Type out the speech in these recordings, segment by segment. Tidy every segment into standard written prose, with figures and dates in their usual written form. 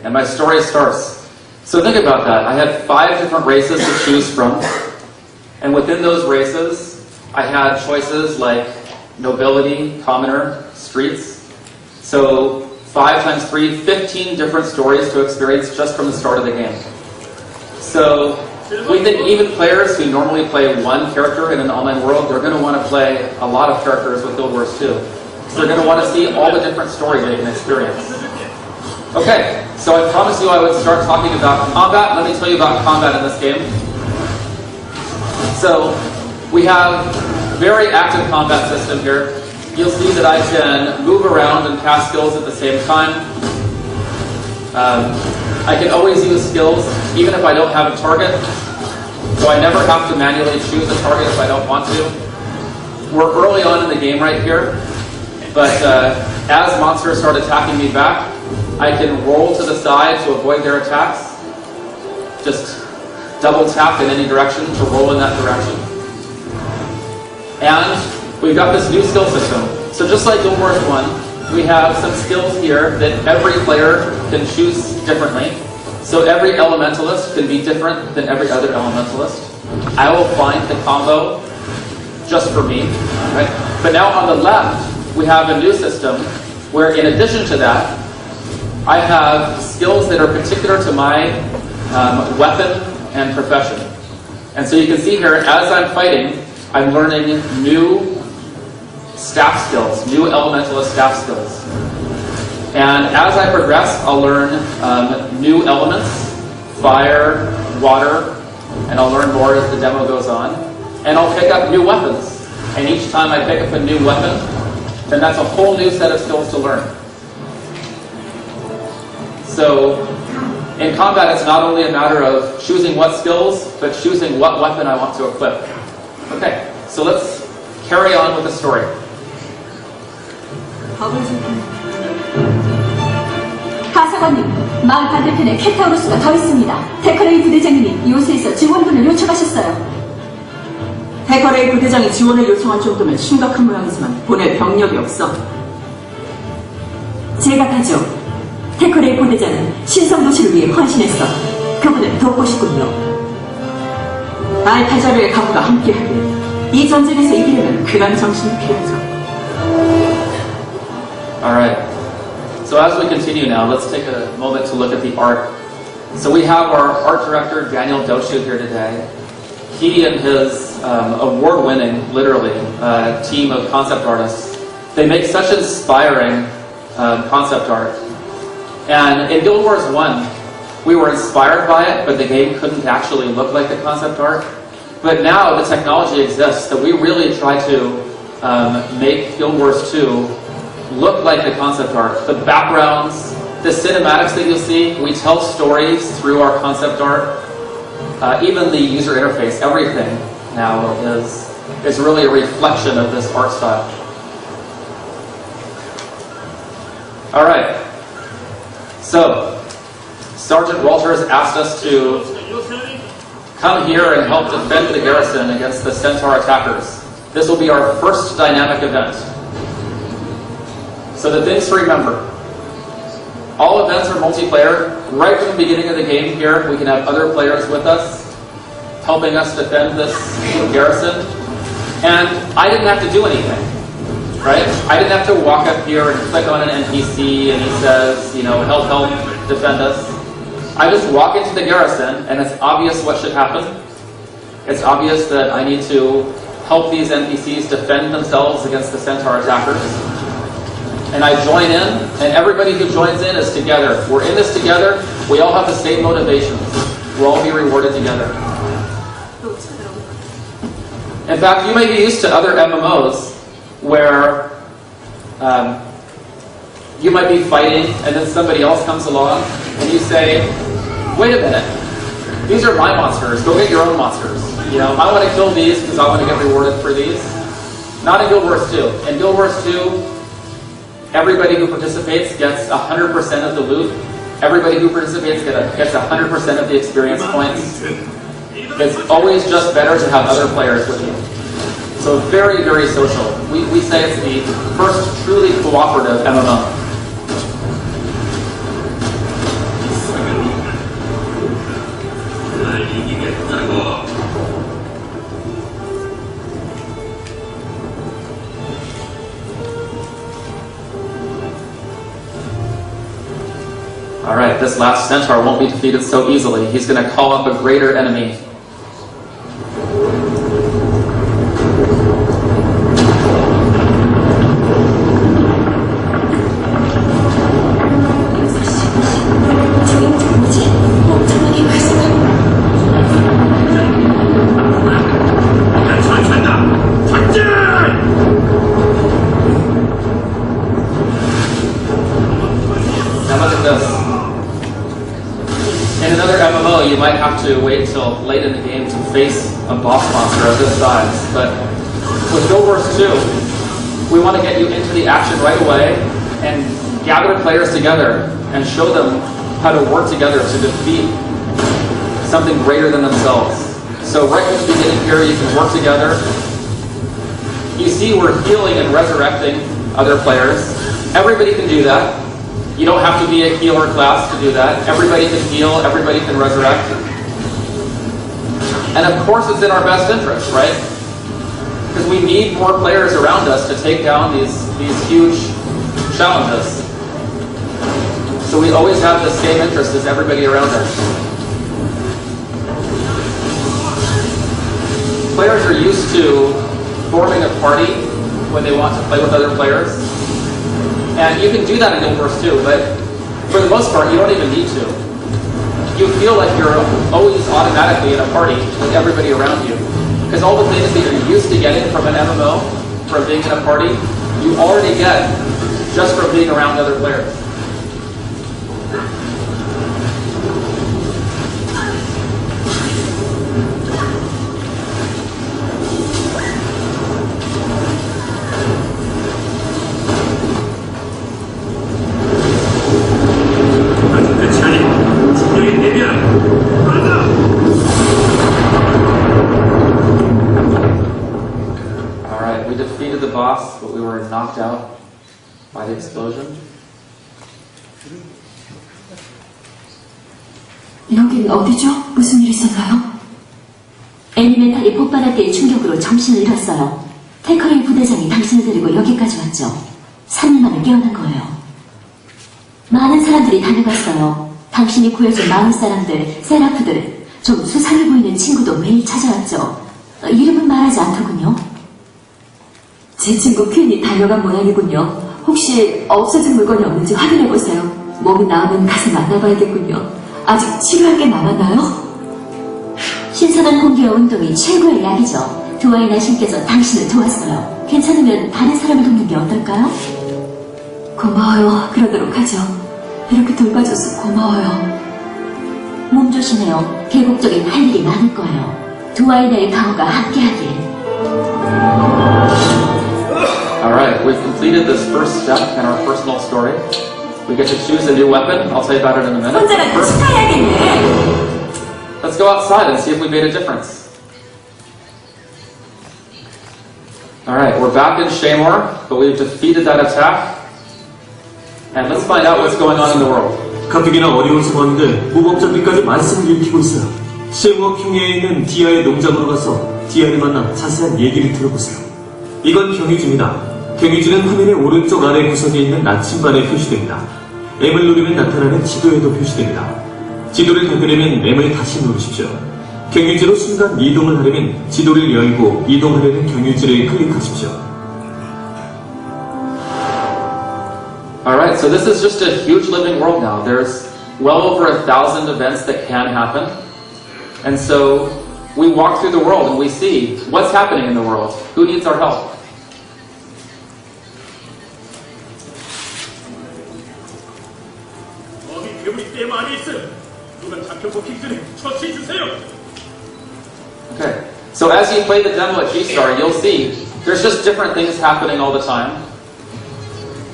and my story starts. So think about that. I had 5 different races to choose from, and within those races, I had choices like nobility, commoner, streets. So 5 times 3, 15 different stories to experience just from the start of the game. So we think even players who normally play one character in an online world, they're going to want to play a lot of characters with Guild Wars 2. So they're going to want to see all the different stories they can experience. Okay, so I promised you I would start talking about combat. Let me tell you about combat in this game. So we have a very active combat system here. You'll see that I can move around and cast skills at the same time. I can always use skills even if I don't have a target. So I never have to manually choose a target if I don't want to. We're early on in the game right here, but as monsters start attacking me back, I can roll to the side to avoid their attacks. Just double tap in any direction to roll in that direction. And we've got this new skill system. So just like Guild Wars 1, we have some skills here that every player can choose differently. So every elementalist can be different than every other elementalist. I will find the combo just for me. Right? But now on the left, we have a new system where in addition to that, I have skills that are particular to my weapon and profession. And so you can see here, as I'm fighting, I'm learning new staff skills, new elementalist staff skills. And as I progress, I'll learn new elements, fire, water, and I'll learn more as the demo goes on. And I'll pick up new weapons. And each time I pick up a new weapon, then that's a whole new set of skills to learn. So in combat, it's not only a matter of choosing what skills, but choosing what weapon I want to equip. Okay, so let's carry on with the story. 하사관님, 마을 반대편에 캣타우루스가 더 있습니다. 데커레이 부대장님이 요새에서 지원군을 요청하셨어요. 데커레이 부대장이 지원을 요청한 정도면 심각한 모양이지만 보낼 병력이 없어. 제가 가죠. 데커레이 부대장은 신성도시를 위해 헌신했어. 그분을 돕고 싶군요. 알타자르의 가부가 함께하길. 이 전쟁에서 이기려면 그런 정신이 필요하죠. Alright, so as we continue now, let's take a moment to look at the art. So we have our art director, Daniel Dochu, here today. He and his award-winning, literally, team of concept artists, they make such inspiring concept art. And in Guild Wars 1, we were inspired by it, but the game couldn't actually look like the concept art. But now the technology exists that we really try to make Guild Wars 2 look like the concept art. The backgrounds, the cinematics that you'll see, we tell stories through our concept art. Even the user interface, everything now is really a reflection of this art style. Alright, so Sergeant Walters asked us to come here and help defend the garrison against the Centaur attackers. This will be our first dynamic event. So the things to remember. All events are multiplayer. Right from the beginning of the game here, we can have other players with us, helping us defend this garrison. And I didn't have to do anything, right? I didn't have to walk up here and click on an NPC and he says, you know, help, defend us. I just walk into the garrison and it's obvious what should happen. It's obvious that I need to help these NPCs defend themselves against the Centaur attackers. And I join in, and everybody who joins in is together. We're in this together. We all have the same motivations. We'll all be rewarded together. In fact, you may be used to other MMOs where you might be fighting, and then somebody else comes along, and you say, wait a minute, these are my monsters. Go get your own monsters. You know, I want to kill these because I want to get rewarded for these. Not in Guild Wars 2. In Guild Wars 2, everybody who participates gets 100% of the loot. Everybody who participates gets 100% of the experience points. It's always just better to have other players with you. So very, very social. We say it's the first truly cooperative MMO. Alright, this last centaur won't be defeated so easily. He's going to call up a greater enemy. You might have to wait till late in the game to face a boss monster of this size, but with Guild Wars 2, we want to get you into the action right away and gather players together and show them how to work together to defeat something greater than themselves. So right from the beginning here, you can work together. You see we're healing and resurrecting other players. Everybody can do that. You don't have to be a healer class to do that. Everybody can heal, everybody can resurrect. And of course it's in our best interest, right? Because we need more players around us to take down these huge challenges. So we always have the same interest as everybody around us. Players are used to forming a party when they want to play with other players. And you can do that in Guild Wars 2, but for the most part, you don't even need to. You feel like you're always automatically in a party with everybody around you. Because all the things that you're used to getting from an MMO, from being in a party, you already get just from being around other players. Boss, but we were knocked out by the explosion. 여긴 어디죠? 무슨 일 있었나요? 애니멘탈이 폭발할 때의 충격으로 정신을 잃었어요. 테커레이 부대장이 당신을 데리고 여기까지 왔죠. 3일 만에 깨어난 거예요. 많은 사람들이 다녀갔어요. 당신이 구해준 마을 사람들, 세라프들, 좀 수상해 보이는 친구도 매일 찾아왔죠. 이름은 말하지 않더군요. 제 친구 퀸이 달려간 모양이군요. 혹시 없어진 물건이 없는지 확인해보세요. 몸이 나으면 가서 만나봐야겠군요. 아직 치료할 게 남았나요? 신선한 공기와 운동이 최고의 약이죠. 두아이나 신께서 당신을 도왔어요. 괜찮으면 다른 사람을 돕는 게 어떨까요? 고마워요. 그러도록 하죠. 이렇게 돌봐줘서 고마워요. 몸 조심해요. 계곡적인 할 일이 많을 거예요. 두아이나의 가호가 함께하길. Alright, we've completed this first step in our personal story. We get to choose a new weapon. I'll tell you about it in a minute. First, let's go outside and see if we made a difference. Alright, we're back in Shaymore, but we've defeated that attack. And let's find out what's going on in the world. 가뜩이나 어려운 상황인데 무법자들까지 말씀을 일으키고 있어요. 쉐이머 흉내에 있는 디아의 농장으로 가서 디아를 만나 자세한 얘기를 들어보세요. 이건 경유지입니다. 경유지는 화면의 오른쪽 아래 구석에 있는 나침반에 표시됩니다. M을 누르면 나타나는 지도에도 표시됩니다. 지도를 닫으려면 M을 다시 누르십시오. 경유지로 순간 이동을 하려면 지도를 열고 이동하려는 경유지를 클릭하십시오. Alright, so this is just a huge living world now. There's well over 1,000 events that can happen. And so we walk through the world and we see what's happening in the world. Who needs our help? Okay, so as you play the demo at G-Star, you'll see there's just different things happening all the time.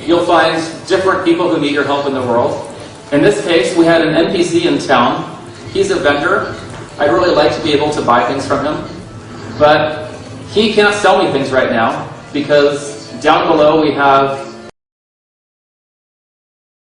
You'll find different people who need your help in the world. In this case, we had an NPC in town. He's a vendor. I'd really like to be able to buy things from him, but he can't sell me things right now because down below we have